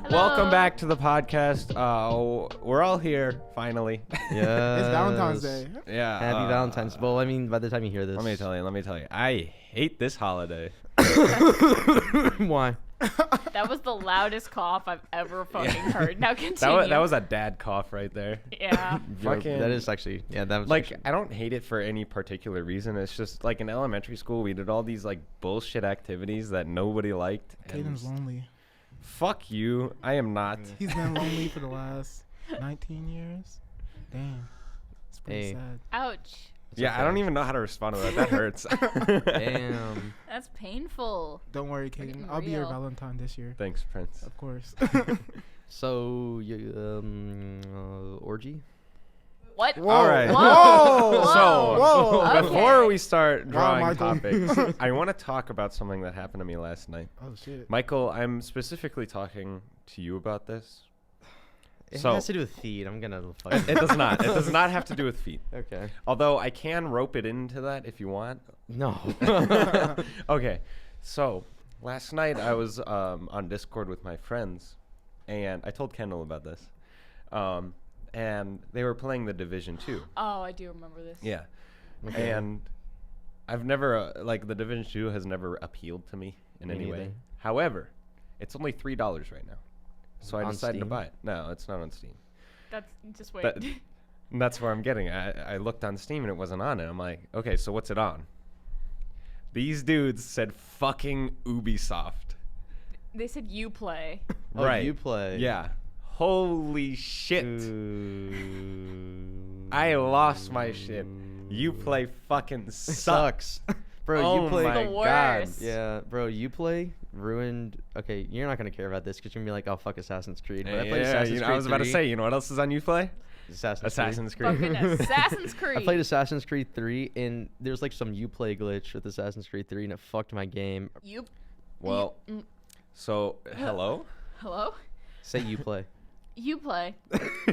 Welcome back to the podcast. We're all here finally. Yeah. It's Valentine's Day. Yeah. Happy Valentine's. Well, I mean, by the time you hear this. Let me tell you. I hate this holiday. Why? That was the loudest cough I've ever fucking heard. Now continue. That was a dad cough right there. Yeah. Fucking. That is actually, yeah, that was Like, actually, I don't hate it for any particular reason. It's just like in elementary school, we did all these like bullshit activities that nobody liked. and Caden's lonely. Fuck you. I am not. He's been lonely for the last 19 years. Damn. It's pretty Hey. sad. Ouch. Yeah, okay. I don't even know how to respond to that. That hurts. Damn. That's painful. Don't worry, We're Caden. getting I'll be your real. Valentine this year. Thanks, Prince. Of course. So, you, orgy? What? Whoa. All right. Whoa. So, Whoa. Okay. before we start Wow, drawing Michael. topics, I want to talk about something that happened to me last night. Oh, shit. Michael, I'm specifically talking to you about this. It So- has to do with feet. I'm gonna fuck It does not. It does not have to do with feet. Okay. Although I can rope it into that if you want. No. Okay. So, last night I was on Discord with my friends, and I told Kendall about this. And they were playing the Division 2. Oh, I do remember this. Yeah. Okay. And I've never, like, the Division 2 has never appealed to me in Me any way. neither. However, it's only $3 right now. So I On decided to Steam? buy it. No, it's not on Steam. That's just wait. That- And that's where I'm getting. I looked on Steam and it wasn't on it. I'm like, okay, so what's it on? These dudes said fucking Ubisoft. They said you play. Oh, Right. you play. Yeah. Holy shit. Ooh. I lost my shit. You play fucking sucks. Bro, Oh you play. my The God. worst. Yeah, bro, you play ruined. Okay, you're not gonna care about this because you're gonna be like, "Oh, fuck Assassin's Creed." But I played Assassin's Creed I was about to 3. say, you know what else is on Uplay? Assassin's Creed. Fucking Assassin's Creed. I played Assassin's Creed 3, and there's like some Uplay glitch with Assassin's Creed 3, and it fucked my game. You. Well, Mm. so hello. Hello. Say Uplay. You play.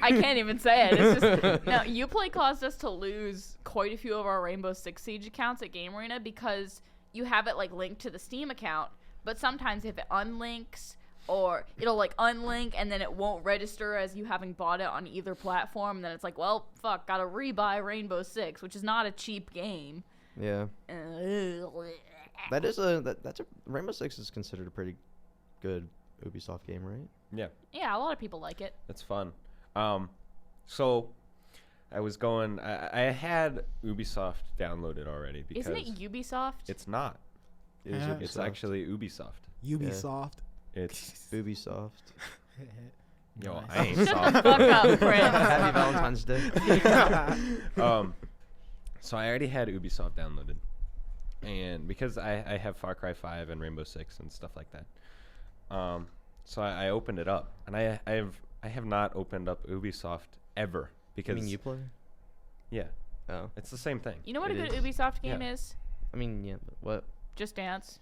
I can't even say it. It's just no. You play caused us to lose quite a few of our Rainbow Six Siege accounts at Game Arena because you have it like linked to the Steam account, but sometimes if it unlinks or it'll like unlink and then it won't register as you having bought it on either platform, and then it's like, well, fuck, gotta rebuy Rainbow Six, which is not a cheap game. Yeah, that's a Rainbow Six is considered a pretty good Ubisoft game, right? Yeah. Yeah, a lot of people like it. It's fun. So I was going. I had Ubisoft downloaded already because Isn't it Ubisoft? it's not. It is Yeah. It's Ubisoft. actually Ubisoft. Ubisoft. It's Ubisoft. yo. Nice. I ain't Shut soft. the fuck up, Prince. Happy Valentine's Day. So I already had Ubisoft downloaded, and because I have Far Cry 5 and Rainbow Six and stuff like that, so I opened it up, and I have not opened up Ubisoft ever I because mean, Uplay. yeah, Oh, it's the same thing. You know what a It good is. Ubisoft game Yeah. is? I mean, yeah. But what? Just Dance.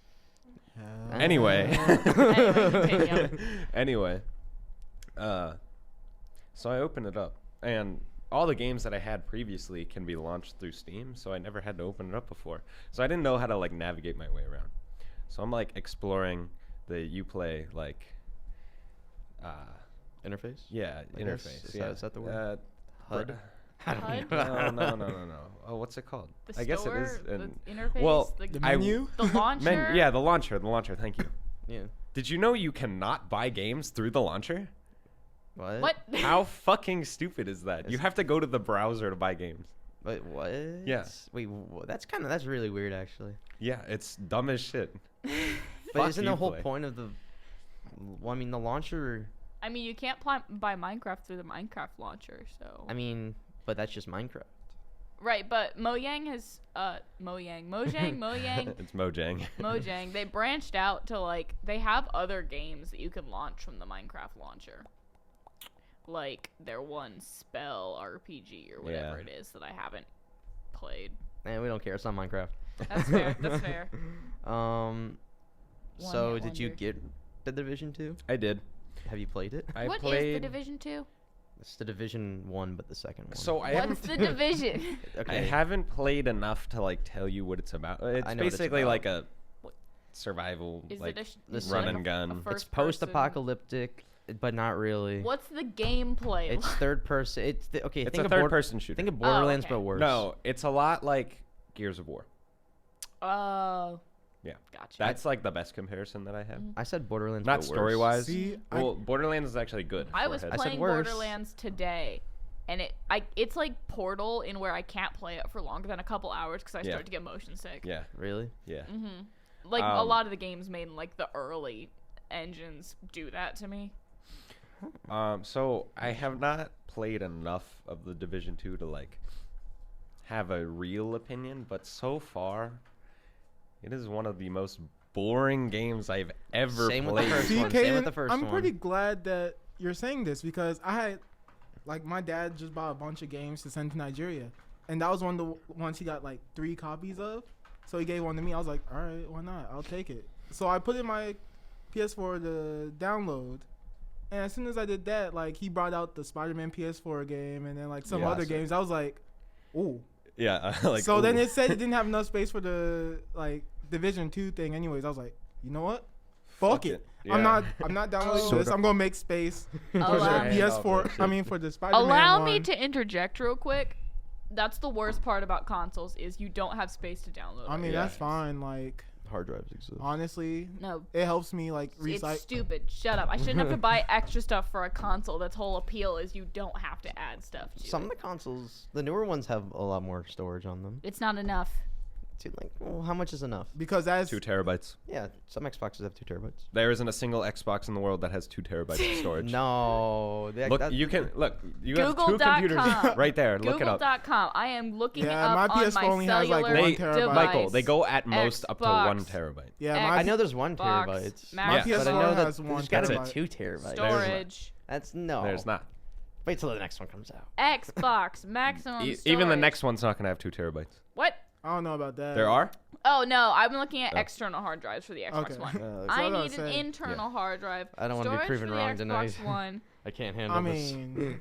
Anyway, Anyway, continue. anyway, so I opened it up, and all the games that I had previously can be launched through Steam, so I never had to open it up before. So I didn't know how to like navigate my way around. So I'm like exploring the Uplay like Interface. yeah I guess. interface. Is that the word? HUD? Br- I don't HUD? know. no. Oh, what's it called? The I guess it store, is. the an- interface, well, the, The I- menu? the launcher. yeah, the launcher. Thank you. Yeah. Did you know you cannot buy games through the launcher? What? What? How fucking stupid is that? You Is- have to go to the browser to buy games. Wait, what? Yeah. Wait, that's really weird, actually. Yeah, it's dumb as shit. But Fuck isn't the whole Uplay. point of the? Well, I mean, the launcher. I mean, you can't buy Minecraft through the Minecraft launcher, so. I mean, but that's just Minecraft. Right, but Mojang, Mojang, It's Mojang. Mojang, they branched out to like, they have other games that you can launch from the Minecraft launcher. Like their one spell RPG or whatever Yeah. it is that I haven't played. And we don't care. It's not Minecraft. That's fair. That's fair. So One-hit did you wonder. get the Division 2? I did. Have you played it? I What is played. the Division 2? It's the Division 1, but the second one. So I What's haven't. the Division? okay. I haven't played enough to like tell you what it's about. It's I know what it's basically about. like a survival, Is like it a Listen, run like and a gun. It's first-person- post-apocalyptic. but not really. What's the gameplay? It's third person. It's okay. It's think a of third-person shooter. Think of Borderlands, okay. but worse. No, it's a lot like Gears of War. Oh. Yeah. Gotcha. That's like the best comparison that I have. I said Borderlands, Not but worse. story-wise. See, Well, Borderlands is actually good. I was Forehead. playing worse. Borderlands today, and it's like Portal in where I can't play it for longer than a couple hours because I start to get motion sick. Yeah. Really? Yeah. Like a lot of the games made in like the early engines do that to me. So I have not played enough of the Division 2 to like have a real opinion, but so far, it is one of the most boring games I've ever Same with played. the first See, one. Same with Kaden, the first I'm one. pretty glad that you're saying this because I had, like, my dad just bought a bunch of games to send to Nigeria, and that was one of the ones he got like 3 copies of. So he gave one to me. I was like, all right, why not? I'll take it. So I put in my PS4 to download, and as soon as I did that, like, he brought out the Spider-Man PS4 game and then like some other games. I was like, ooh. Yeah. Like. So then ooh. it said it didn't have enough space for the like Division 2 thing. Anyways, I was like, you know what? Fuck it. Yeah. I'm not downloading this. I'm gonna make space for the Allow me- PS4. I mean, for the Spider-Man Allow one. me to interject real quick. That's the worst part about consoles is you don't have space to download. I mean, Yeah. that's fine. Like, Hard drives exist. honestly, No, it helps me like it's recycle. stupid. Shut up. I shouldn't have to buy extra stuff for a console. That's whole appeal is you don't have to add stuff to Some of it. the consoles, the newer ones, have a lot more storage on them. It's not enough. Dude, like, well, how much is enough? Because as 2 terabytes. Yeah, some Xboxes have 2 terabytes. There isn't a single Xbox in the world that has 2 terabytes of storage. No, Look, you have 2 computers Google.com. right there. Look it up. Google.com. I am looking Yeah, up my on PS4 my only has, like, cellular 1 They, terabyte. device. Michael, they go at most up to 1 Xbox. terabyte. yeah, Xbox. my I know there's 1 Box, terabyte. Mac- my Yeah. PS4 But I know that has 1 there's got to be terabyte. 2 terabytes. Storage. That's no. There's not. Wait till the next one comes out. Xbox maximum storage. Even the next one's not gonna have 2 terabytes. What? I don't know about that. There are. Oh no, I'm looking at Oh. external hard drives for the Xbox Okay. One. So I was need an saying. internal hard drive. I don't wanna be Storage proven for the wrong tonight. Xbox One. I can't handle I this. mean,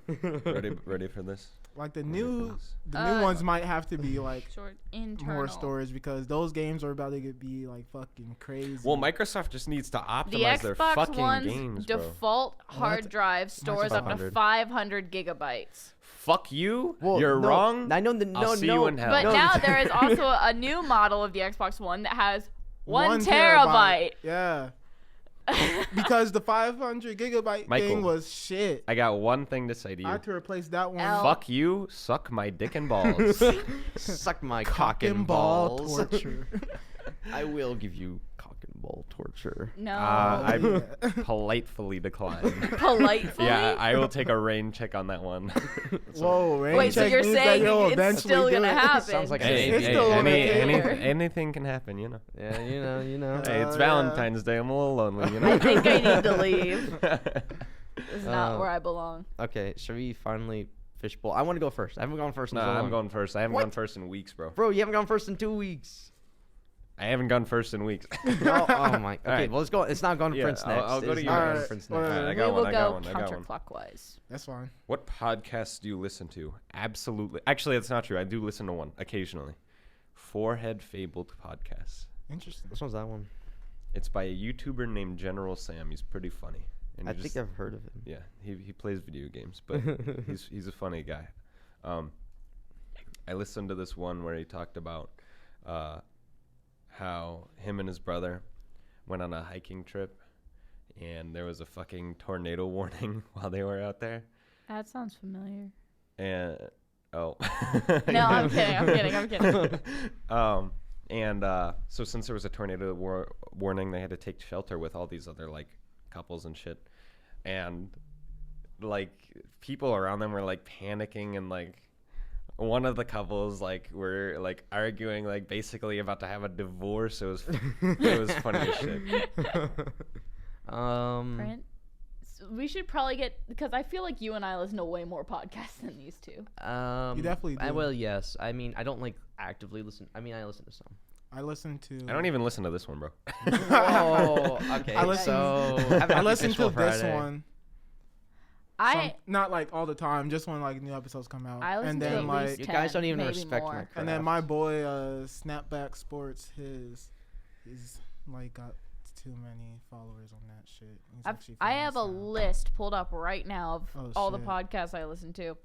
Ready for this? like the Ready for new this? new ones might have to be like Short internal. more storage because those games are about to be like fucking crazy. Well, Microsoft just needs to The optimize their Xbox fucking One's games, bro. default hard that's- drive stores up to 500. 500 gigabytes. Fuck you. Well, You're no, wrong. I know the I'll no see no. you in hell. But no, now there is also a new model of the Xbox One that has 1 1 terabyte. Yeah. Because the 500 gigabyte Michael. thing was shit. I got one thing to say to I you. had to replace that one. L. Fuck you. Suck my dick and balls. Suck my Cock and ball balls. torture. I will give you cock and ball torture. No. I Yeah. politely decline. Politely? Yeah, I will take a rain check on that one. Whoa, rain Wait, so check you're means that saying you'll it's eventually still do gonna it. happen? Sounds like Hey, It's hey, still on any- the table. anything can happen, you know. Yeah, you know. Hey, it's yeah. Valentine's Day. I'm a little lonely, you know. I think I need to leave. This is not where I belong. Okay, should we finally Fishbowl? I want to go first. I haven't gone first in Nah, so long. I'm going first. I haven't What? gone first in weeks, bro. Bro, you haven't gone first in 2 weeks. I haven't gone first in weeks. Oh my. Okay, right. well let's go. It's not going Yeah, Prince next. I'll go to It's you not next. going Prince Alright, next. Alright, I We got will one. I got go one. I got one. counterclockwise. That's fine. What podcasts do you listen to? Absolutely. Actually, that's not true. I do listen to one occasionally. Forehead Fabled podcast. Interesting. Which one's that one? It's by a YouTuber named General Sam. He's pretty funny. And I he think just- I've heard of him. Yeah, he plays video games, but he's a funny guy. I listened to this one where he talked about how him and his brother went on a hiking trip, and there was a fucking tornado warning while they were out there. That sounds familiar. And No, I'm kidding. So since there was a tornado warning, they had to take shelter with all these other like couples and shit, and like people around them were like panicking, and like one of the couples like were like arguing, like basically about to have a divorce. It was funny as shit. Brent, we should probably get, because I feel like you and I listen to way more podcasts than these two. You definitely do. Well, yes. I mean, I don't like actively listen. I mean, I listen to some. I listen to. I don't even listen to this one, bro. Oh, okay. I listen- So I listen to Fishbowl this Friday. one. Not like all the time, just when like new episodes come out. I listen and to then at like least You 10, guys don't even maybe respect more. my craft. and then my boy Snapback Sports, he's like got too many followers on that shit. He's I've, actually I have a famous now. list pulled up right now of Oh, all the shit. podcasts I listen to.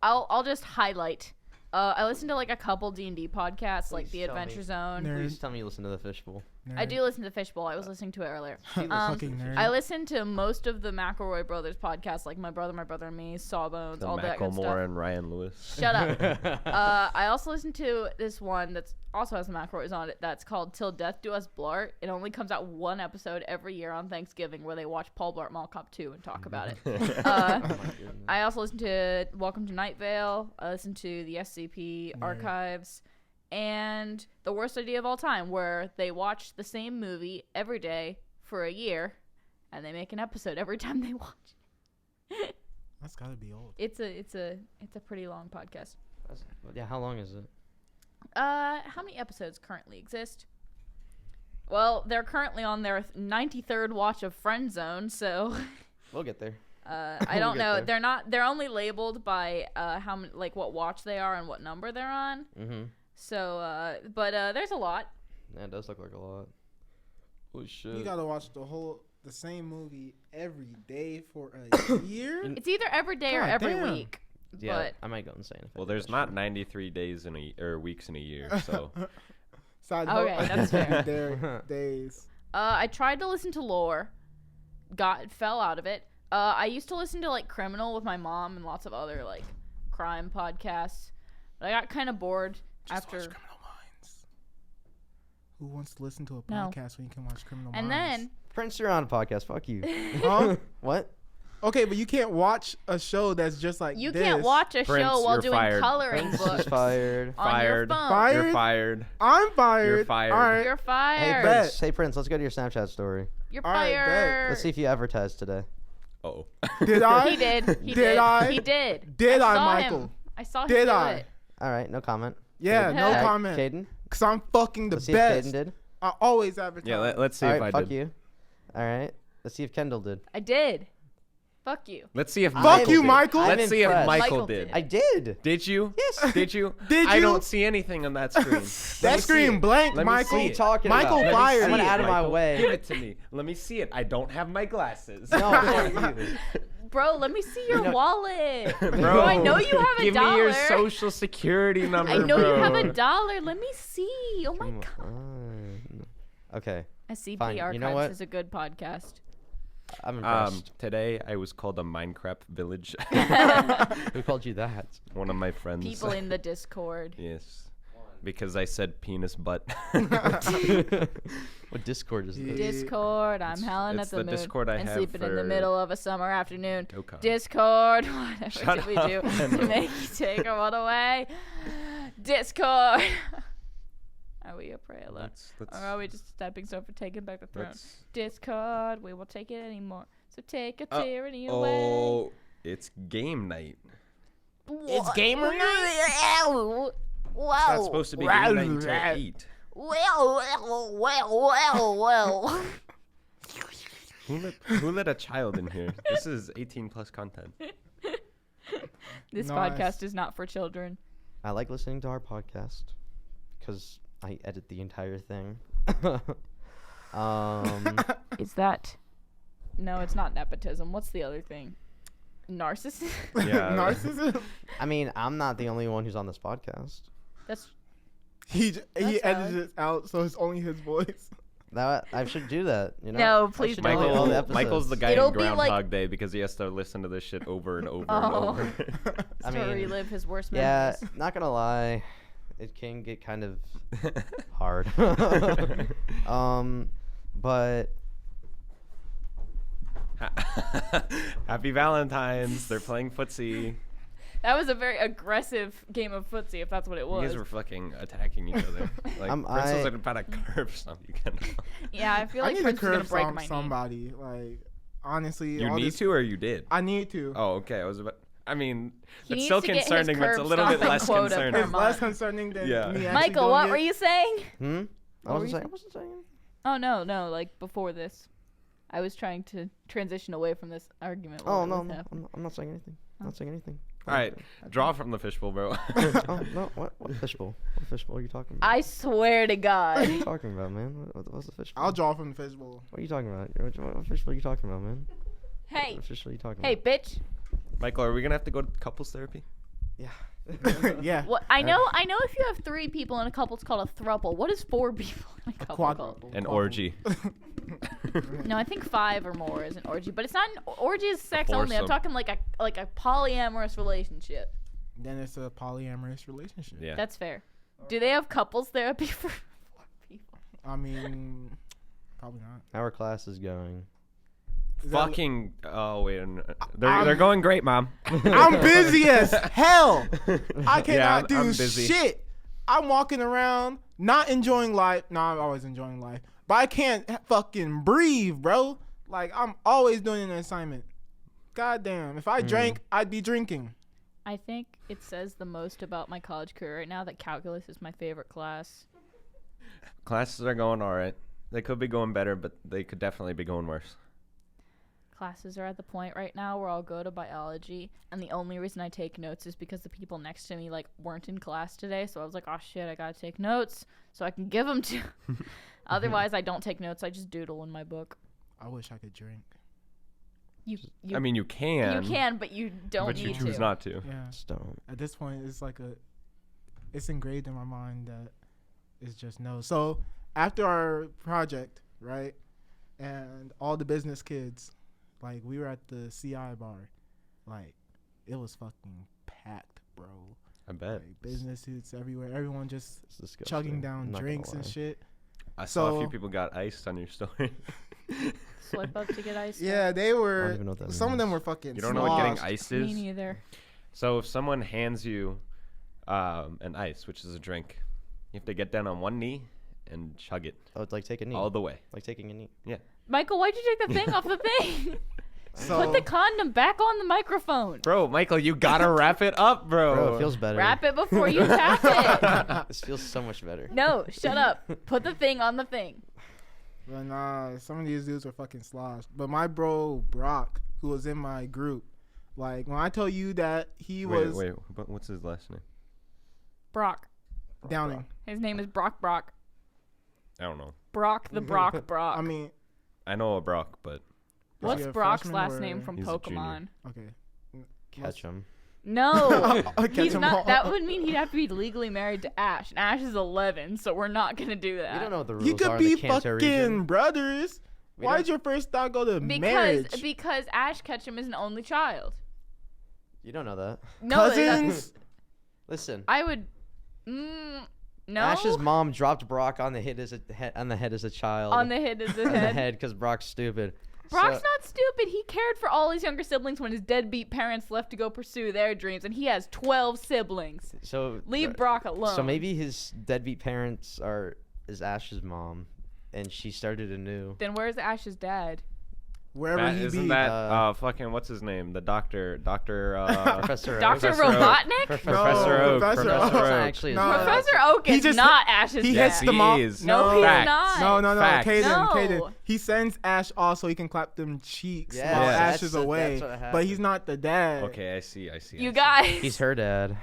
I'll just highlight. I listen to like a couple D&D podcasts, like Please The tell me. Adventure Zone. Nerd. Please tell me you listen to the Fishbowl. I Nerd. do listen to Fishbowl. I was listening to it earlier. You fucking nerd. I listen to most of the McElroy Brothers podcasts, like My Brother and Me, Sawbones, The all that good Macklemore stuff. and Ryan Lewis. Shut up. I also listen to this one that's also has the McElroys on it. That's called Till Death Do Us Blart. It only comes out one episode every year on Thanksgiving, where they watch Paul Blart Mall Cop 2 and talk about it. Oh my goodness. I also listen to Welcome to Night Vale. I listen to the SCP Archives. And The Worst Idea of All Time, where they watch the same movie every day for a year, and they make an episode every time they watch. That's gotta be old. It's a pretty long podcast. Yeah, how long is it? How many episodes currently exist? Well, they're currently on their 93rd watch of Friend Zone, so We'll get there. I don't We'll know. get there. They're only labeled by how many, like what watch they are and what number they're on. Mm-hmm. So, but there's a lot. Yeah, it does look like a lot. Holy shit. You gotta watch the same movie every day for a year. It's either every day or God every damn. week. Yeah, But I might go insane if I Well, do there's that not shit. 93 days in or weeks in a year, so Side Okay, note, that's fair. Their days. I tried to listen to Lore, fell out of it. I used to listen to like Criminal with my mom and lots of other like crime podcasts, but I got kind of bored after. Watch Criminal Minds. Who wants to listen to a No. podcast when you can watch Criminal And Minds? then Prince, you're on a podcast. Fuck you. Huh? What? Okay, but you can't watch a show that's just like you this. can't watch a Prince, show while you're doing fired. coloring Prince books is fired. on Fired. your phone. Fired? you're fired. I'm fired. You're fired. All right. You're Hey fired. Bet. Prince. Hey Prince, let's go to your Snapchat story. You're All right, bet. fired. Let's see if you advertised today. Oh. Did I? He did. He Did did. I? He did. Did I, saw Michael? Him. I saw him Did do I? it. All right, no comment. Yeah, no Caden? comment. Caden. Cause I'm fucking the Let's see if best. Caden did. I always advertise. Yeah, let's see All if right, I fuck did. you. All right, let's see if Kendall did. I did. Fuck you. Let's see if Fuck Michael you, did. Michael. Let's I'm see if impressed. Michael Michael did. did. I did. Did you? Yes. Did you? Did I you? don't see anything on that screen. Let me That see screen it. blank, Let me Michael. see What are you it. talking Michael about? Let me fired. see I went it, out of my Michael. way. Give it to me. Let me see it. I don't have my glasses. No, fuck you. Bro, let me see your know- wallet. Bro, Bro, I know you have a give dollar. me your social security number, I know bro. you have a dollar. Let me see. Oh my Come god. on. Okay, SCP Fine. You Archives know what? is a good podcast. I'm impressed. Today I was called a Minecraft village. Who called you that? One of my friends. People in the Discord. Yes. Because I said penis butt. What Discord is this? Discord. I'm howling it's at the the moon Discord I and have sleeping in the for middle of a summer afternoon. Dokkan. Discord. Whatever Shut did we up, do to Kendall. make you take one away? Discord. Are we a prayer? Let's, Or are we just stepping stone for taking back the throne? let's, Discord. We won't take it anymore. So take a Oh, tyranny away. oh, it's game night. It's gamer night. Whoa. It's not supposed to be game night until 8. Well. Who let a child in here? This is 18 plus content. This Nice. podcast is not for children. I like listening to our podcast because I edit the entire thing. Is that? No, it's not nepotism. What's the other thing? Narcissism. Yeah. Narcissism. I mean, I'm not the only one who's on this podcast. That's He That's edited valid. it out, so it's only his voice. That I should do that. You know. No, I please should don't. do all the Michael's the episodes. guy It'll in be like- Groundhog Day because he has to listen to this shit over and over and Oh. over. I to mean, relive his worst Yeah, memories. not gonna lie, it can get kind of hard. But Happy Valentine's. They're playing footsie. That was a very aggressive game of footsie, if that's what it You was. guys were fucking attacking each other. Like, Prince was I- about to curve something. Yeah, I feel I like need to Prince is gonna curve break my knee. somebody. Like, honestly, You all need this- to or you did? I need to. Oh, okay. I was about. I mean, He it's needs still to get his concerning, but it's a curb little bit stomping less quota per concerning. It's less month. concerning than Yeah. me actually Michael, doing what it. were you saying? I were wasn't you saying. I wasn't saying anything. Oh no, like before this, I was trying to transition away from this argument. while Oh it no, was no, happening. I'm not saying anything. I'm not saying anything. All right, draw from the fishbowl, bro. Oh no! What fishbowl? What fishbowl are you talking about? I swear to What God. are you talking about, man? What's the fishbowl? I'll draw from the fishbowl. What are you talking about? What fishbowl are you talking about, man? Hey, What fishbowl are you talking hey, about? bitch. Michael, are we gonna have to go to couples therapy? Yeah. Yeah. What I know if you have 3 people in a couple, it's called a throuple. What is 4 people in a couple called? Quadruple. An orgy. No, I think 5 or more is an orgy, but it's not an orgy is sex only. I'm Foursome. talking like a polyamorous relationship. Then it's a polyamorous relationship. Yeah. That's fair. Do they have couples therapy for 4 people? I mean, probably not. Our class is going. Is that- Fucking. Oh wait, they're going great, mom. I'm busy as hell. I cannot Yeah, I'm do busy. shit. I'm walking around not enjoying life. No, I'm always enjoying life, but I can't fucking breathe, bro. Like I'm always doing an assignment. God damn. If I drank, I'd be drinking. I think it says the most about my college career right now that calculus is my favorite class. Classes are going all right. They could be going better, but they could definitely be going worse. Classes are at the point right now where I'll go to biology, and the only reason I take notes is because the people next to me like weren't in class today. So I was like, oh shit, I gotta take notes so I can give them to. Otherwise, I don't take notes. I just doodle in my book. I wish I could drink. You I mean, you can. you can, but you don't but need you choose to. not to. Yeah. Just don't. At this point, it's engraved in my mind that it's just no. So after our project, right, and all the business kids, like we were at the CI bar, like it was fucking packed, bro. I bet. Like, business suits everywhere. Everyone just It's disgusting. chugging down I'm not gonna drinks and lie. shit. I saw a So- few people got iced on your story. Swipe up to get ice. Yeah, they I don't were. even know what that Some of them means. were fucking. You don't know what getting sloshed. iced Me is? neither. So if someone hands you an ice, which is a drink, you have to get down on one knee and chug it Oh, it's like taking a knee. all the way. Like taking a knee. Michael, why'd you take the thing off the thing? So Put the condom back on the microphone. Bro, Michael, you gotta wrap it up, bro. Bro, it feels better. Wrap it before you tap it. This feels so much better. No, shut up. Put the thing on the thing. But nah, some of these dudes were fucking sloshed. But my bro Brock, who was in my group, like when I tell you that he was Wait, but what's his last name? Brock. Downing. His name is Brock. I don't know. Brock the Brock. I mean, I know a Brock, but is What's he a Brock's freshman last or- name from He's a junior. Pokemon? Okay. Catch him. No, Catch he's 'em not. all. That would mean he'd have to be legally married to Ash, and Ash is 11, so we're not gonna do that. You don't know what the rules You are could in be the Kanto fucking region. brothers. We Why don't- did your first thought go to marriage? Because Ash Ketchum is an only child. You don't know that. No, Cousins? Listen. I would. No. Ash's mom dropped Brock on the head as a child. On the head is the On the head. head because Brock's stupid. Brock's So- not stupid. He cared for all his younger siblings when his deadbeat parents left to go pursue their dreams, and he has 12 siblings. So Leave Brock alone. So maybe his deadbeat parents is Ash's mom, and she started anew. Then where's Ash's dad? Wherever that, he isn't be. that fucking what's his name? The doctor, Professor Oak. Dr. Professor Oak. Robotnik? Professor Oak. Professor That's Oak. not Oak. actually his No. dad. Professor Oak He is just- not Ash's he dad. hits the mom. is. No, he's Facts. not. No, Facts. Caden. No. He sends Ash off so he can clap them cheeks Yeah, while that's Ash is the- away. that's what But happened. he's not the dad. Okay, I see. You guys. He's her dad.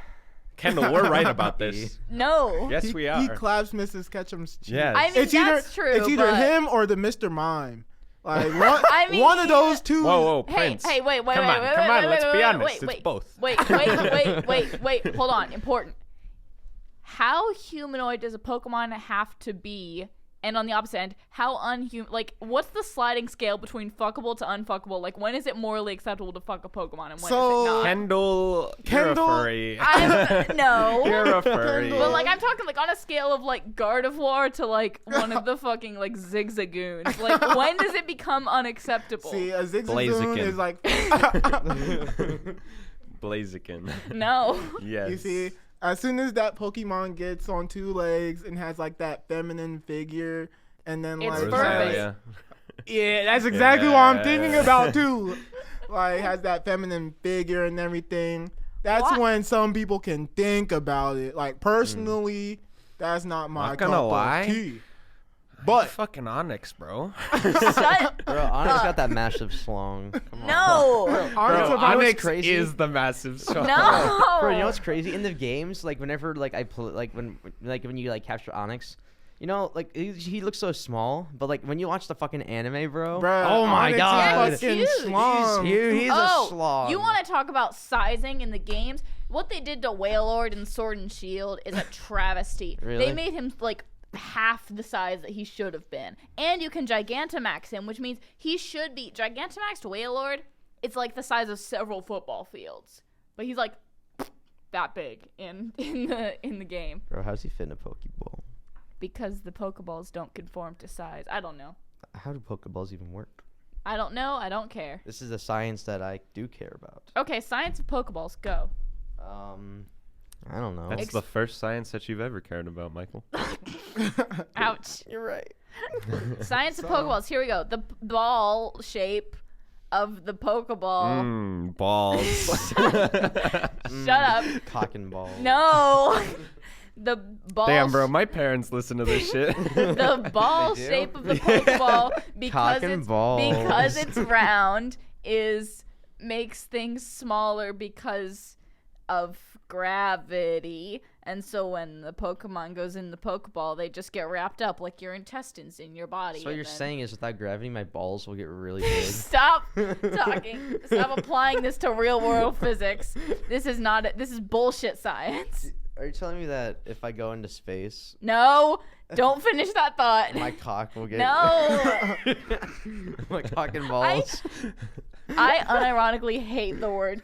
Kendall, we're right about this. No. Yes, we are. He claps Mrs. Ketchum's cheeks. Yes. I mean, It's either that's true. It's either but him or the Mr. Mime. Like one, I mean, one of those two. Whoa, Hey, Prince. hey, wait, Come on, let's be honest. It's both. Wait. Hold on. Important. How humanoid does a Pokemon have to be? And on the opposite end, how unhuman? Like, what's the sliding scale between fuckable to unfuckable? Like, when is it morally acceptable to fuck a Pokemon, and when So- is it not? Kendall, you're a Kendall- furry. No. You're a furry. Kendall. But like, I'm talking like on a scale of like Gardevoir to like one of the fucking like Zigzagoons. Like, when does it become unacceptable? See, a Blaziken. Zigzagoon is like. Blaziken. No. Yes. You see, as soon as that Pokemon gets on two legs and has like that feminine figure, and then It's like fur-based. yeah, that's exactly what I'm Yeah. thinking about too. Like has that feminine figure and everything. That's What? when some people can think about it. Like personally, that's not my Not gonna cup lie. of tea. But Fucking Onyx, bro. Shut Bro, Onyx up. got that massive schlong. Come on. No. Onyx Bro, will probably- Onyx crazy? is the massive shark. No. Bro, you know what's crazy? In the games, like whenever like I play, like when you like capture Onyx, you know, like he looks so small, but like when you watch the fucking anime, bro. Bruh, Oh my Onyx is god. he's fucking huge. schlong. He's Oh, a slog. you want to talk about sizing in the games? What they did to Wailord in Sword and Shield is a travesty. Really? They made him like half the size that he should have been. And you can Gigantamax him, which means he should be Gigantamaxed Wailord. It's like the size of several football fields. But he's like that big in the game Bro, how's he fit in a Pokeball? because the Pokeballs don't conform to size. I don't know. How do Pokeballs even work? I don't know. I don't care. This is a science that I do care about. Okay, science of Pokeballs, go. I don't know. That's the first science that you've ever cared about, Michael. Ouch. You're right. Science of Pokeballs. Here we go. The ball shape of the Pokeball. Balls. Shut up. Cock and ball. No. The ball. Damn, bro, my parents listen to this shit. The ball They do? shape of the Pokeball because and it's balls. because it's round makes things smaller because of gravity. And so when the Pokemon goes in the Pokeball, they just get wrapped up like your intestines in your body. So what and you're then- saying is without gravity, my balls will get really big. Stop talking. Stop applying this to real world physics. This is not. This is bullshit science. Are you telling me that if I go into space, No, don't finish that thought. my cock will get No. my cock and balls? I unironically hate the word.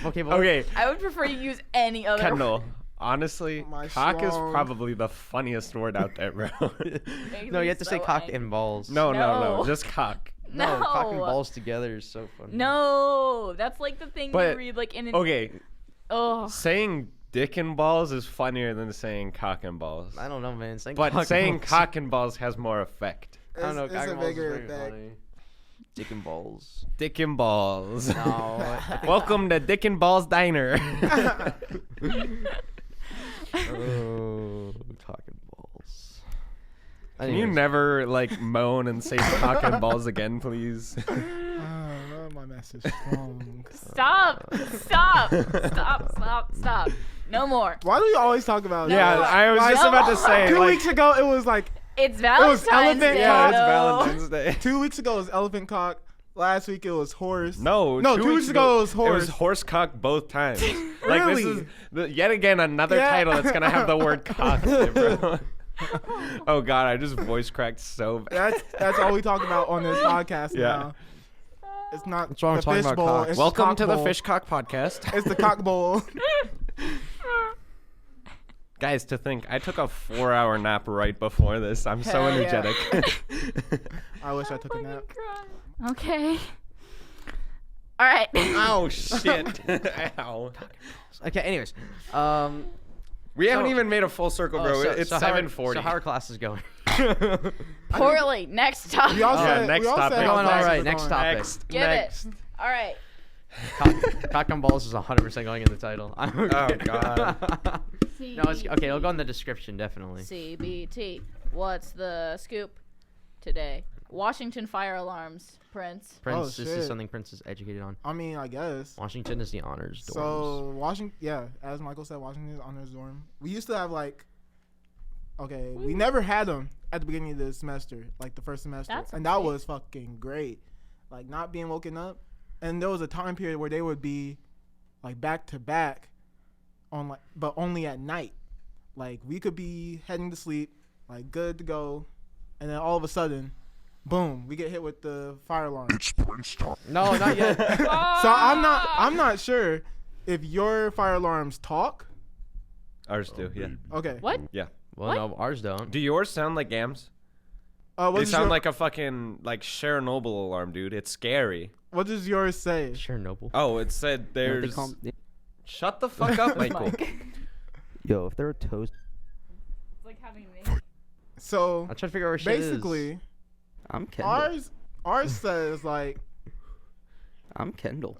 Okay, well, Okay, I would prefer you use any other. Kendall. Honestly, My cock is schlong. probably the funniest word out there, bro. Makes No, me you have to say so cock angry. and balls. no, No. just cock. No, cock and No. balls together is so funny. No, that's like the thing But- you read like in an. Okay, Oh, saying dick and balls is funnier than saying cock and balls. I don't know, man. Saying But cock and saying balls- cock and balls has more effect. I don't know. It's Cock a and balls is bigger very effect. funny. Dick and balls. Dick and balls. No. Welcome to Dick and Balls Diner. Oh, cock and balls. Can you Anyways. never like moan and say cock and balls again, please? My message strong. stop! Stop! Stop! Stop! Stop! No more. Why do we always talk about Yeah, that? I was just No. about to say. 2 like, weeks ago, it was like It's Valentine's elephant Day. yeah, it's cock. though. Valentine's Day. 2 weeks ago it was elephant cock. Last week it was horse. No, No, 2 weeks ago it was It was horse. horse cock both times. Like this Really? is yet again another Yeah. title that's gonna have the word cock in it, bro. Oh god, I just voice cracked so bad. That's all we talk about on this podcast Yeah. now. It's not That's why we're the talking about fishbowl. cocks. It's Welcome cock to the bowl. Fish Cock Podcast. It's the cock bowl. Guys, to think I took a 4-hour nap right before this. I'm so Hell yeah. energetic. I wish I took a nap. Okay. All right. Ow, shit. Ow. Okay. Anyways, We haven't So- even made a full circle, bro. It's how are- 7:40. So how are classes going? Poorly. Next topic. We all Yeah, said, next we all topic. said how Going on, classes right, are next going. topic. Next. Give next. it. All right. Cock and balls is 100% going in the title. Oh, God. No, it's okay. It'll go in the description definitely. CBT. What's the scoop today? Washington fire alarms, Prince. Prince, Oh, this shit. is something Prince is educated on. I mean, I guess. Washington is the honors dorms. So Washington, yeah, as Michael said, Washington is honors dorm. We used to have like, okay, we never had them at the beginning of the semester, like the first semester, That's and that okay. was fucking great. Like not being woken up, and there was a time period where they would be, like back to back, on like, but only at night. Like we could be heading to sleep, like good to go, and then all of a sudden, boom, we get hit with the fire alarm. No, not yet. So I'm not sure if your fire alarms talk. Ours do, yeah. Okay. What? Yeah. Well, no, ours don't. Do yours sound like gams? What They does sound your- like a fucking like Chernobyl alarm, dude. It's scary. What does yours say? Chernobyl. Oh, it said there's. Shut the fuck up, Michael. Yo, if there were toast. It's like having me. So I'm trying to figure out where shit is. basically, I'm Kendall. ours says like I'm Kendall.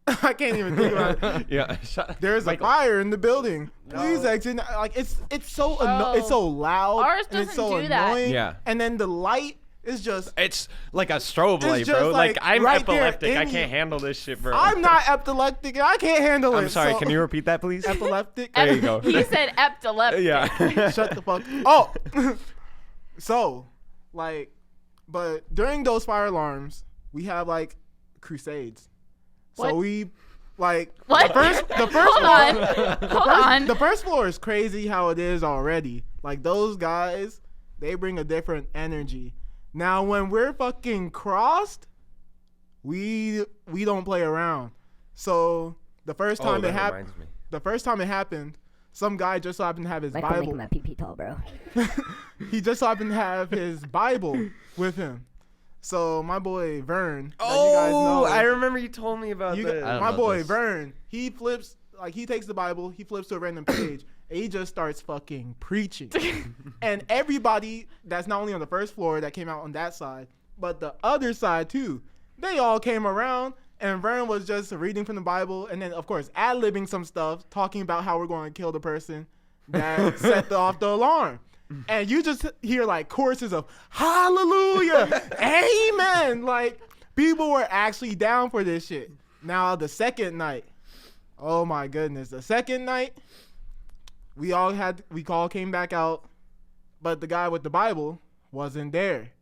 I can't even think about it. Yeah. Shut. There's Michael. a fire in the building. Please No. exit. Like it's so Oh. it's so loud. Ours and it's doesn't so do that. annoying. Yeah. And then the light is just. It's like a strobe light, just bro. Like, like I'm right there epileptic. in I you. can't handle this shit, bro. I'm not epileptic. I can't handle it. I'm sorry. so- Can you repeat that, please? epileptic? There you go. He said epileptic. Yeah. Shut the fuck. Oh. So, like, but during those fire alarms, we have like crusades. What? So we like What? the first Hold floor. on. Hold on. The first floor is crazy how it is already. Like those guys, they bring a different energy. Now when we're fucking crossed, we don't play around. So the first time that it happened, reminds me. the first time it happened, some guy just so happened to have his Michael Bible. making my pee tall, bro. He just so happened to have his Bible with him. So my boy Vern, that you guys Oh, know, I remember you told me about you, this. I don't my know boy this. Vern, he flips like he takes the Bible, he flips to a random page, and he just starts fucking preaching. And everybody that's not only on the first floor that came out on that side, but the other side too, they all came around. And Vern was just reading from the Bible, and then of course ad-libbing some stuff, talking about how we're going to kill the person that set off the alarm. And you just hear like choruses of hallelujah, amen. Like people were actually down for this shit. Now the second night, oh my goodness, the second night, we all came back out, but the guy with the Bible wasn't there.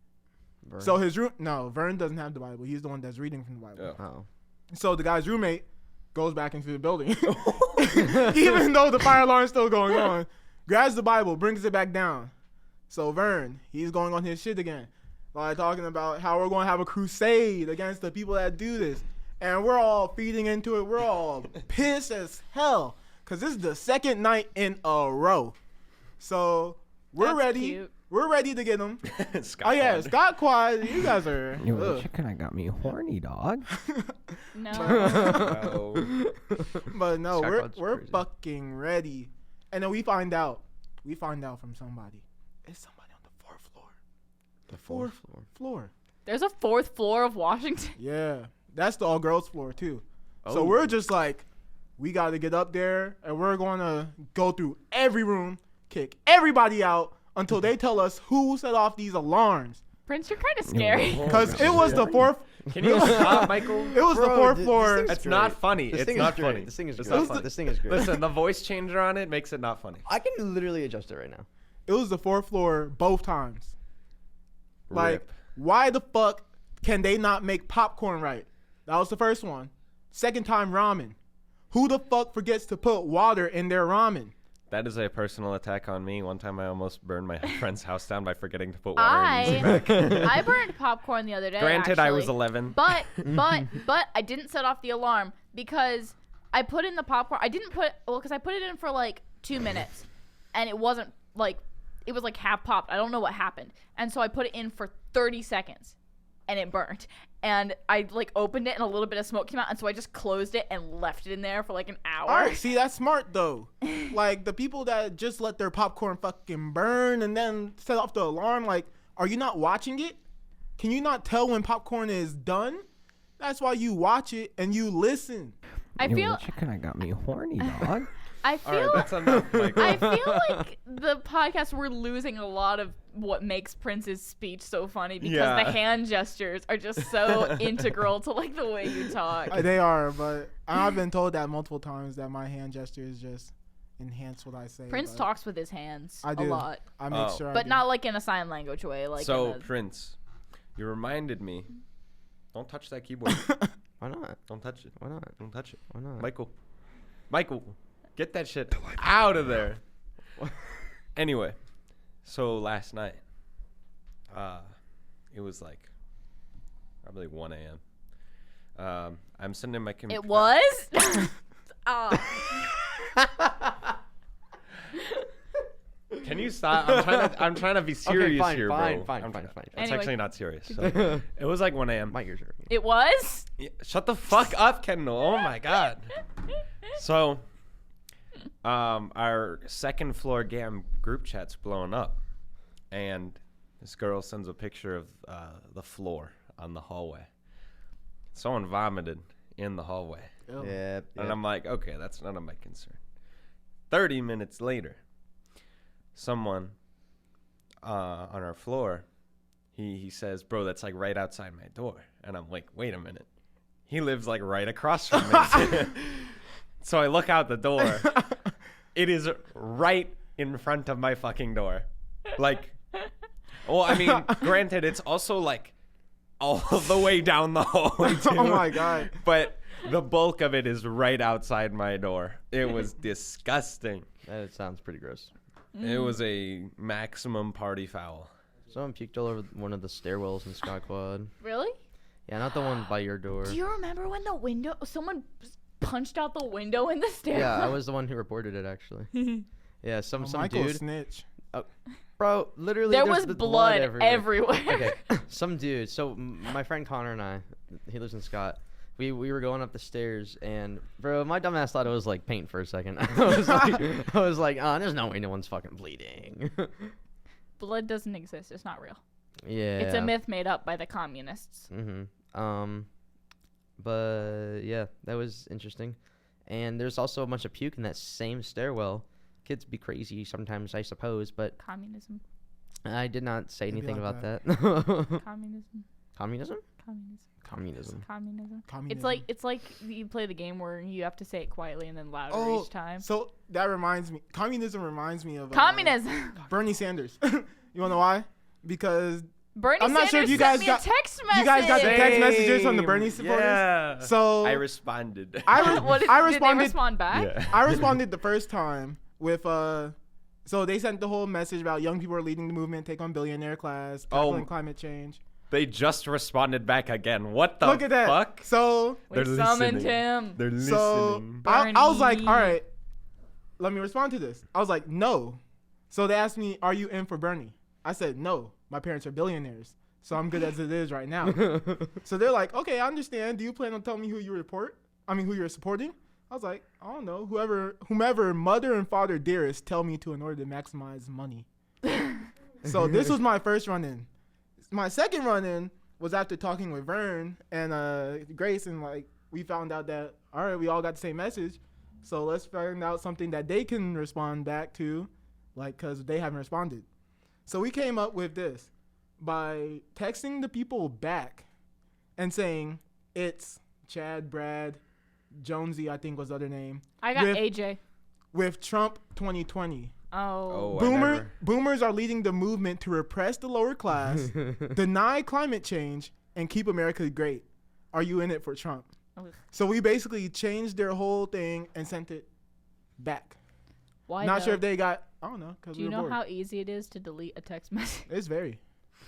Vern. So his room, no, Vern doesn't have the Bible. He's the one that's reading from the Bible. Oh. So the guy's roommate goes back into the building, even though the fire alarm's still going on, grabs the Bible, brings it back down. So Vern, he's going on his shit again, like talking about how we're going to have a crusade against the people that do this. And we're all feeding into it. We're all pissed as hell because this is the second night in a row. So we're That's ready. cute. We're ready to get them. Scott Oh yeah, Quad. Scott Quad, you guys are. ugh. chicken, I got me horny, dog. No. No. But no, Scott we're Quad's we're crazy. fucking ready. And then we find out from somebody. It's somebody on the fourth floor. The fourth floor. There's a fourth floor of Washington. Yeah, that's the all girls floor too. So Oh. we're just like, we got to get up there, and we're gonna go through every room, kick everybody out until they tell us who set off these alarms. Prince, you're kind of scary. Cause it was the fourth. Can you stop, Michael? It was the Bro, fourth this floor. thing's It's great. not funny. This It's thing not is great. funny. This thing is It's great. not funny. This thing is great. Listen, the voice changer on it makes it not funny. I can literally adjust it right now. It was the fourth floor both times. Like, Rip. why the fuck can they not make popcorn right? That was the first one. Second time, ramen. Who the fuck forgets to put water in their ramen? That is a personal attack on me. One time I almost burned my friend's house down by forgetting to put water in his back. I burned popcorn the other day. Granted, I was actually. 11. But I didn't set off the alarm because I put in the popcorn. I didn't put because I put it in for like 2 minutes, and it wasn't like it was like half popped. I don't know what happened, and so I put it in for 30 seconds, and it burned. And I like opened it, and a little bit of smoke came out, and so I just closed it and left it in there for like an hour. All right, see, that's smart though. Like the people that just let their popcorn fucking burn and then set off the alarm. Like, are you not watching it? Can you not tell when popcorn is done? That's why you watch it and you listen. I feel chicken, I got me horny, dog. I All right, feel that's enough, Michael. I feel like the podcast we're losing a lot of what makes Prince's speech so funny because Yeah. the hand gestures are just so integral to like the way you talk. They are, but I've been told that multiple times that my hand gestures just enhance what I say. Prince but talks with his hands I a do. lot, I make Oh. sure, I but do. not like in a sign language way. Like So, in a, Prince, you reminded me. Don't touch that keyboard. Why not? Don't touch it. Why not? Don't touch it. Why not? Michael, get that shit out of there. Anyway, so last night, it was like probably 1 a.m. I'm sitting in my computer. it was. Oh. Can you stop? I'm trying to be serious fine, here, fine, bro. fine, I'm fine, tr- fine. It's Anyway. actually not serious. So, it was like 1 a.m. My ears are. It was. Yeah, shut the fuck up, Kendall. Oh my god. So, our second floor GAM group chat's blowing up, and this girl sends a picture of the floor on the hallway. Someone vomited in the hallway. Ew. Yeah. And I'm like, okay, that's none of my concern. 30 minutes later, someone on our floor, he says, bro, that's like right outside my door. And I'm like, wait a minute. He lives like right across from me. So I look out the door. It is right in front of my fucking door. Like, well, I mean, granted, it's also like all the way down the hallway too. Oh my God. But the bulk of it is right outside my door. It was disgusting. That sounds pretty gross. It was a maximum party foul. Someone puked all over one of the stairwells in Scott Quad. Really? Yeah, not the one by your door. Do you remember when someone punched out the window in the stairwell? Yeah, I was the one who reported it actually. Yeah, some Michael dude. snitch. Bro, literally There there's was the blood everywhere. everywhere. Okay, some dude. So my friend Connor and I, he lives in Scott. We were going up the stairs, and bro, my dumbass thought it was like paint for a second. I was like, oh, there's no way no one's fucking bleeding. Blood doesn't exist. It's not real. Yeah, It's a myth made up by the communists. But yeah, that was interesting. And there's also a bunch of puke in that same stairwell. Kids be crazy sometimes, I suppose, but Communism. I did not say It'd be anything like about that. Communism. Communism? Communism. Communism. Communism. Communism. It's like you play the game where you have to say it quietly and then louder each time. So that reminds me. Communism reminds me of Communism. Bernie Sanders. You wanna know why? Because Bernie I'm not Sanders sure if you sent guys me got- a text message. you guys got the text messages from the Same. Bernie supporters. Yeah. So I responded. I Did responded. they respond back? Yeah. I responded the first time with so they sent the whole message about young people are leading the movement, take on billionaire class, tackling climate change. They just responded back again. What the Look at that. fuck? So We summoned him. They're So listening. I was like, Bernie. all right, let me respond to this. I was like, no. So they asked me, are you in for Bernie? I said, no. My parents are billionaires, so I'm good as it is right now. So they're like, okay, I understand. Do you plan on telling me who you're supporting? I was like, I don't know. Whomever mother and father dearest tell me to in order to maximize money. So this was my first run-in. My second run-in was after talking with Vern and Grace, and like we found out that all right, we all got the same message. So let's find out something that they can respond back to, like because they haven't responded. So we came up with this by texting the people back and saying it's Chad, Brad, Jonesy, I think was the other name. I got with, AJ. with Trump 2020. Oh. Boomers are leading the movement to repress the lower class, deny climate change, and keep America great. Are you in it for Trump? Ugh. So we basically changed their whole thing and sent it back. Why? Not though? sure if they got. I don't know. Cause Do you know how easy it is to delete a text message? It's very.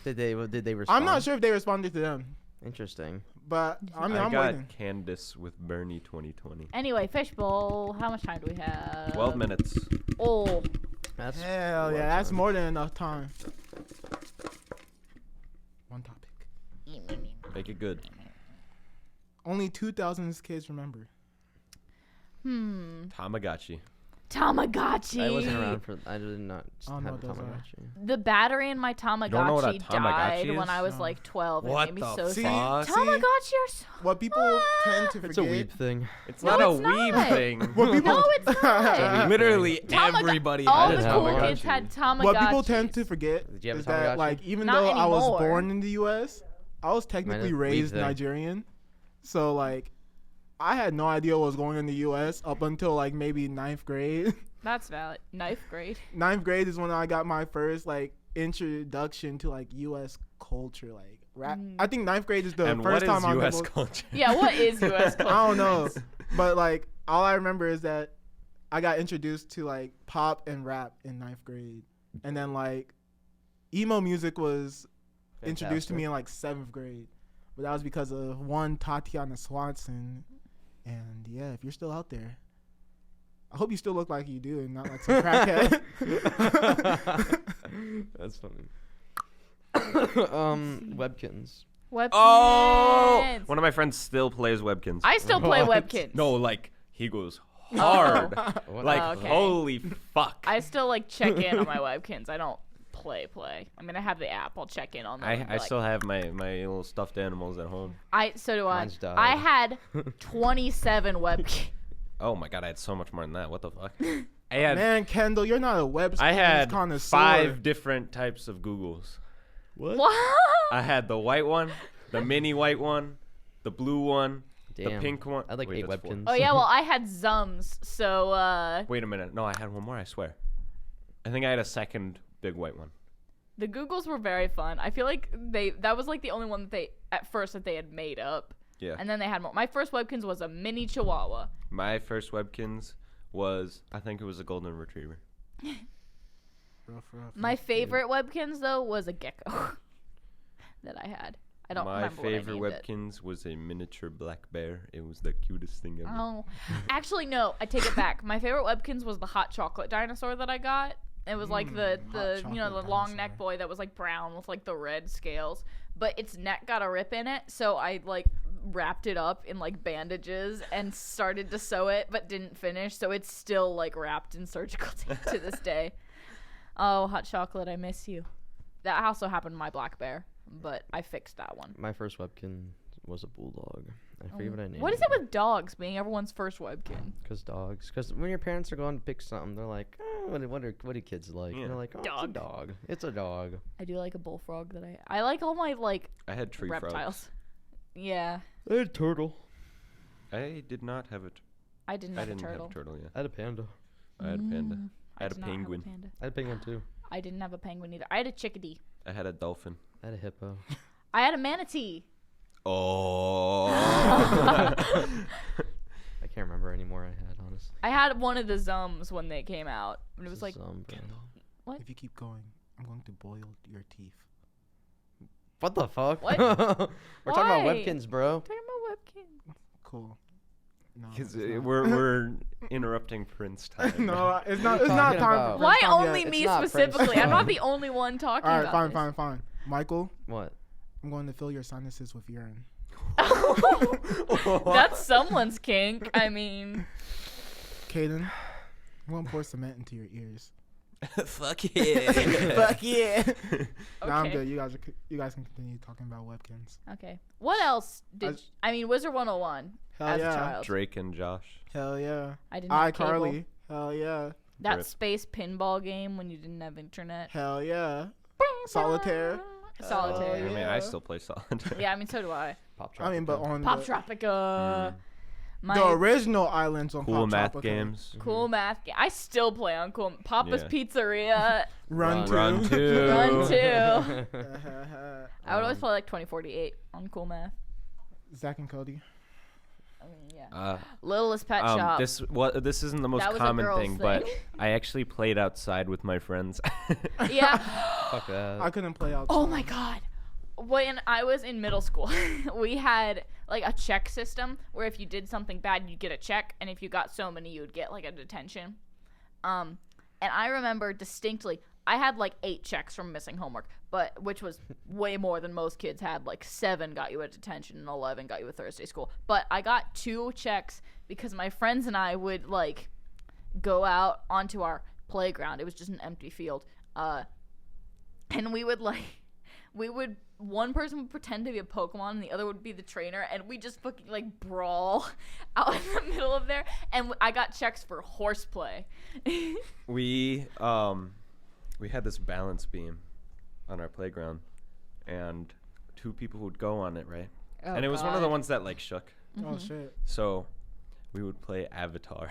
Did they respond? I'm not sure if they responded to them, Interesting. but I mean, I I'm got waiting. Candace with Bernie 2020. Anyway, Fishbowl. How much time do we have? 12 minutes. Oh. That's Hell yeah, that's more than enough time. One topic. Make it good. Only 2,000 kids remember. Tamagotchi. Tamagotchi. I wasn't around for. I did not I don't know have a what those are. Tamagotchi. The battery in my don't know what a Tamagotchi Tamagotchi died when is? I was No. like 12. What it made me the so See, sad. fuck? Tamagotchi are so. What people tend to It's a forget. weeb thing. It's No, not a it's weeb not. thing. What people, No, it's not. Literally Tamago- everybody all had the a cool Tamagotchi. kids had Tamagotchis. what people tend to forget Did you have a is that, Tamagotchi? like, even Not though I was anymore. born in the U.S., I was technically weeb raised thing. Nigerian. So, like, I had no idea what was going on in the U.S. up until, like, maybe 9th grade. That's valid. Ninth grade. 9th grade is when I got my first, like, introduction to, like, U.S. culture, like, rap. I think 9th grade is the And first what is time I was U.S. able- culture? Yeah, what is U.S. culture? I don't know. But, like, all I remember is that I got introduced to, like, pop and rap in 9th grade. And then, like, emo music was introduced to me in, like, 7th grade. But that was because of one Tatiana Swanson. And, yeah, if you're still out there, I hope you still look like you do and not like some crackhead. That's funny. Webkinz. Webkinz. Oh! One of my friends still plays Webkinz. I still play What? Webkinz. No, like, he goes hard. What? Like, Oh, okay. holy fuck. I still like check in on my Webkinz. I don't play. I mean, I have the app. I'll check in on them. I still have my little stuffed animals at home. So do I. Mine's died. I had 27 Webkinz. Oh my god, I had so much more than that. What the fuck? I had Man, Kendall, you're not a web I had connoisseur. 5 different types of Googles. What? I had the white one, the mini white one, the blue one, the Damn. pink one. I had like Wait, 8 that's 4. Webkinz. Oh yeah, well I had Zums. So Wait a minute. No, I had one more, I swear. I think I had a second big white one. the Googles were very fun. I feel like that was like the only one that they at first that they had made up. Yeah. And then they had more. My first Webkinz was a mini Chihuahua. My first Webkinz was, I think it was a golden retriever. Rough, My rough, favorite Webkinz though was a gecko that I had. I don't My remember favorite what I named it. Webkinz was a miniature black bear. It was the cutest thing ever. Oh, actually no, I take it back. My favorite Webkinz was the hot chocolate dinosaur that I got. It was like the hot you know the chocolate long neck dinosaur. boy that was like brown with like the red scales, but its neck got a rip in it, so I like wrapped it up in like bandages and started to sew it, but didn't finish, so it's still like wrapped in surgical tape to this day. Oh, hot chocolate, I miss you. That also happened to my black bear, but I fixed that one. My first Webkinz was a bulldog. I forget what I named What is it with dogs being everyone's first Webkinz? Because dogs. Because when your parents are going to pick something, they're like, oh, what do kids like? Yeah. And they're like, oh, it's a Dog. dog. It's a dog. I do like a bullfrog that I like all my like I had tree reptiles. frogs. Yeah, I had a turtle. I did not have I didn't I have didn't a turtle. have a turtle yet. I had a panda. I had a panda. I had a did not have penguin. panda. I had a penguin too. I didn't have a penguin either. I had a chickadee. I had a dolphin. I had a hippo. I had a manatee. Oh. I can't remember any more I had, honestly. I had one of the Zums when they came out. And it was like, What? If you keep going, I'm going to boil your teeth. What the fuck? What? We're talking about Why? Webkinz, bro. talking about Webkinz. Cool. No, Because it's not. we're interrupting Prince time. No, it's not. What are It's you not talking time. about? For Why Prince time only yet. me not Prince specifically? I'm not time. the only one talking All right, about fine, this. fine, fine. Michael, What? I'm going to fill your sinuses with urine. That's someone's kink. I mean, Caden, I'm going to pour cement into your ears. Fuck yeah. Fuck yeah. okay. Nah, I'm good. You guys can continue talking about Webkinz. Okay. What else did I mean? Wizard 101 Hell as yeah. a child. Drake and Josh. Hell yeah. I didn't have cable. iCarly. Hell yeah. That Rip. space pinball game when you didn't have internet. Hell yeah. Solitaire. Solitaire. I mean, yeah. I still play Solitaire. Yeah, I mean, so do I. Pop I mean, but on Pop the, Tropica. My the original islands on Cool Pop math Tropica. games. cool math game. I still play on Cool Papa's Yeah. Pizzeria. Run Run to. to. Run to. to. I would always play like 2048 on Cool Math. Zach and Cody. I mean, yeah. Uh, Littlest Pet Shop. this isn't the most That was a common girl's thing, but thing. I actually played outside with my friends. Yeah. Fuck that. I couldn't play outside. Oh my god. When I was in middle school, we had like a check system where if you did something bad, you'd get a check, and if you got so many, you'd get like a detention. And I remember distinctly, I had like 8 checks from missing homework, but which was way more than most kids had. Like 7 got you a detention and 11 got you a Thursday school. But I got 2 checks because my friends and I would like go out onto our playground. It was just an empty field. And we would one person would pretend to be a Pokemon and the other would be the trainer, and we just fucking like brawl out in the middle of there. And I got checks for horseplay. we had this balance beam on our playground, and 2 people would go on it, right? Oh, and it was one of the God. ones that like shook. Oh shit. So we would play Avatar,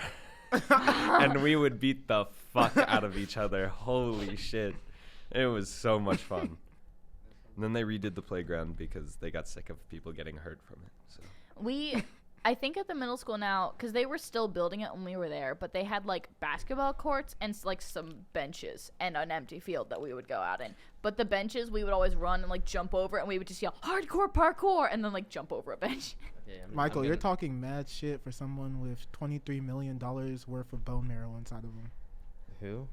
and we would beat the fuck out of each other. Holy shit. It was so much fun. And then they redid the playground because they got sick of people getting hurt from it. So. I think at the middle school now, because they were still building it when we were there, but they had like basketball courts and like some benches and an empty field that we would go out in. But the benches, we would always run and like jump over, and we would just yell hardcore parkour and then like jump over a bench. Yeah, Michael, you're talking mad shit for someone with $23 million worth of bone marrow inside of him. Who?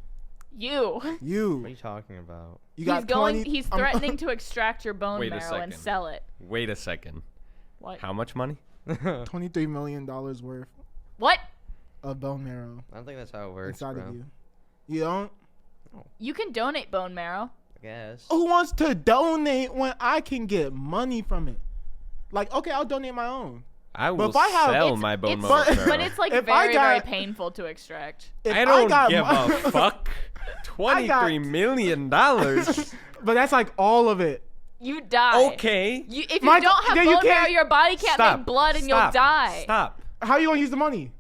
You. What are You you talking about? got He's going. 20 He's threatening to extract your bone Wait a marrow and second. sell it. Wait a second. What? How much money? $23 million worth What? of bone marrow I don't think that's how it works, inside bro. of you. You don't? You can donate bone marrow. Yes. Who wants to donate when I can get money from it? Like, okay, I'll donate my own. I will if I have- sell my bone it's, marrow. but- but it's like If I very, got- very painful to extract. If I don't got give mo- a fuck. $23 million. But that's like all of it. You die. Okay. If My- you don't have then bone you can't- marrow, your body can't Stop. make blood and Stop. you'll die. Stop. How you gonna use the money?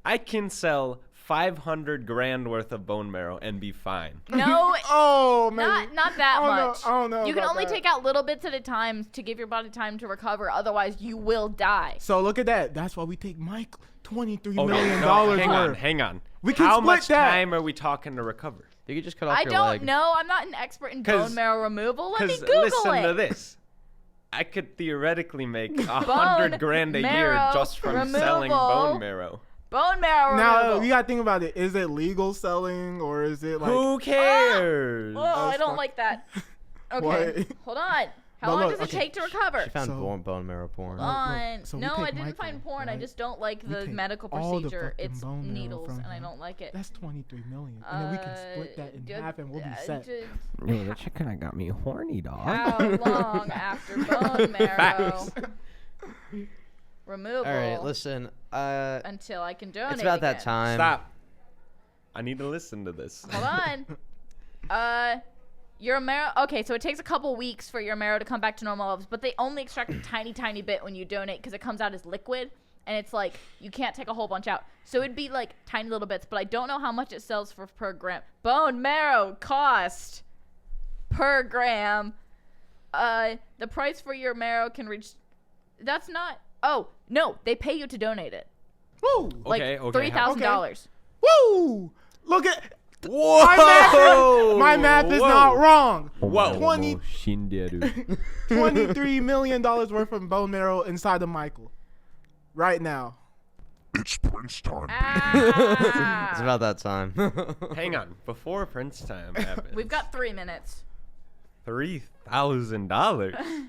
I can sell 500 grand worth of bone marrow and be fine. No, Oh man. not that I don't know- much. I don't know You can about only that. take out little bits at a time to give your body time to recover. Otherwise, you will die. So look at that. That's why we take Mike $23 Okay, million no, hang on, worth. hang on. We can How split much that. time are we talking to recover? You could just cut off I your don't leg. know. I'm not an expert in 'Cause- bone marrow removal. Let me Because Google listen it. to this. I could theoretically make Bone 100 grand a year marrow just from selling removal. bone marrow. Bone marrow Now removal. you gotta think about it. Is it legal selling or is it like? Who cares? Oh, I don't fuck. like that. Okay, What? hold on. How But long look, does it okay. take to recover? She found So- bone marrow porn. Look, On. so we No, take I didn't Michael, find porn. I right? just don't like We the take medical all the procedure. fucking It's bone marrow needles, from and I him. don't like it. That's 23 million, and then we can split that in half, and we'll be set. Yo, that shit kind of got me horny, dog. How long after bone marrow Facts. removal All right, listen. until I can donate? It's about that again? time. Stop. I need to listen to this. Hold on. Your marrow. Okay, so it takes a couple weeks for your marrow to come back to normal levels, but they only extract a tiny, tiny bit when you donate because it comes out as liquid, and it's like you can't take a whole bunch out. So it'd be like tiny little bits, but I don't know how much it sells for per gram. Bone marrow cost per gram. The price for your marrow can reach. That's not. Oh no, they pay you to donate it. Woo! Like Okay, okay, how- $3,000. Woo! Look at Whoa! my math is not wrong. Whoa. 23 million dollars worth of bone marrow inside of Michael, right now. It's Prince time. Ah. It's about that time. Hang on. Before Prince time happens. We've got 3 minutes. $3,000.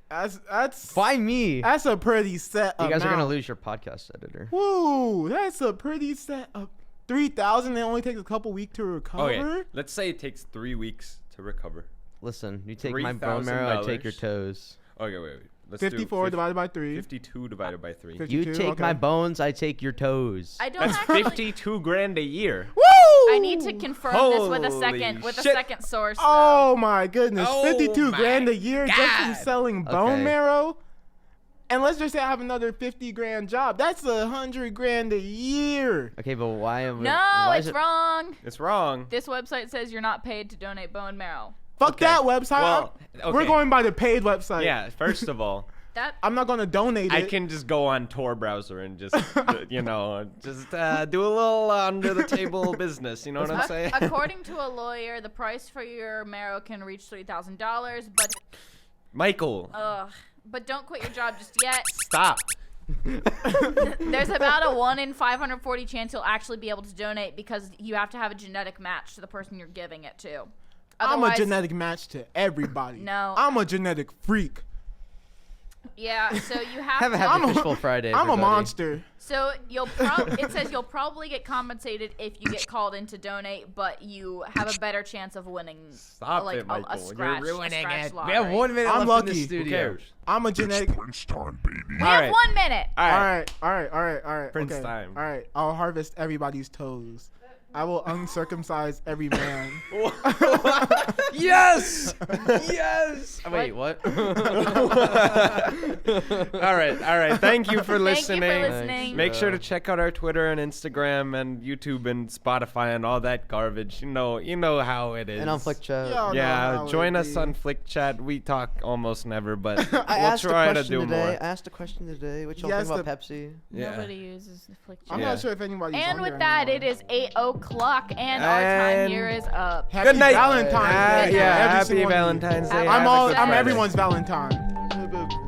That's Why me? that's a pretty set. You guys are gonna amount. lose your podcast editor. Woo! That's a pretty set up. 3,000. It only takes a couple weeks to recover. Okay, let's say it takes 3 weeks to recover. Listen, you take my bone marrow, I take your $3,000. toes. Okay, wait. Let's 54 do divided by 3. 52 divided by 3. 50. You 52, take okay. my bones, I take your toes. I don't That's actually. 52 grand a year. Woo! I need to confirm this with a second Holy a shit. second source. Oh my goodness. Oh 52 my grand a year just from God. selling bone Okay. marrow. And let's just say I have another 50 grand job. That's 100 grand a year. Okay, but why am No, why it's is it, wrong. It's wrong. This website says you're not paid to donate bone marrow. Fuck Okay. that website. Well, We're okay. going by the paid website. Yeah, first of all, That I'm not going to donate I it. can just go on Tor browser and just, do a little under the table business. You know what I'm saying? according to a lawyer, the price for your marrow can reach $3,000, Michael, but don't quit your job just yet. stop. There's about a 1 in 540 chance you'll actually be able to donate because you have to have a genetic match to the person you're giving it to. I'm a Otherwise- genetic match to everybody. No. I'm a genetic freak. Yeah, so you have have a to. happy Fishbowl Friday? I'm a everybody. monster. So it says you'll probably get compensated if you get called in to donate, but you have a better chance of winning. Stop like it, Michael. a You're scratch, ruining a scratch it. We have lottery. 1 minute I'm left in lucky. the Who Who studio. cares? I'm a It's genetic. Prince time, baby. We All have right. 1 minute. All right. All right. Prince okay. time. All right. I'll harvest everybody's toes. I will uncircumcise every man. Yes! Yes! Wait, what? All right. Thank you for listening. Thank you for listening. Make sure to check out our Twitter and Instagram and YouTube and Spotify and all that garbage. You know how it is. And on Flick Chat. Y'all know Yeah, how join it us be. on Flick Chat. We talk almost never, but I we'll asked a try to question do today. more. I asked a question today. What y'all Yes, think about Pepsi? Yeah. Nobody uses the flick I'm chart. Yeah. not sure if anybody's And on with there that, anymore. it is 8 o'clock, and our time And- here is up. Happy Good night. Valentine's Day. Yeah, Every happy single one of you. Valentine's Day. I'm Have a I'm good I'm Friday. everyone's Valentine.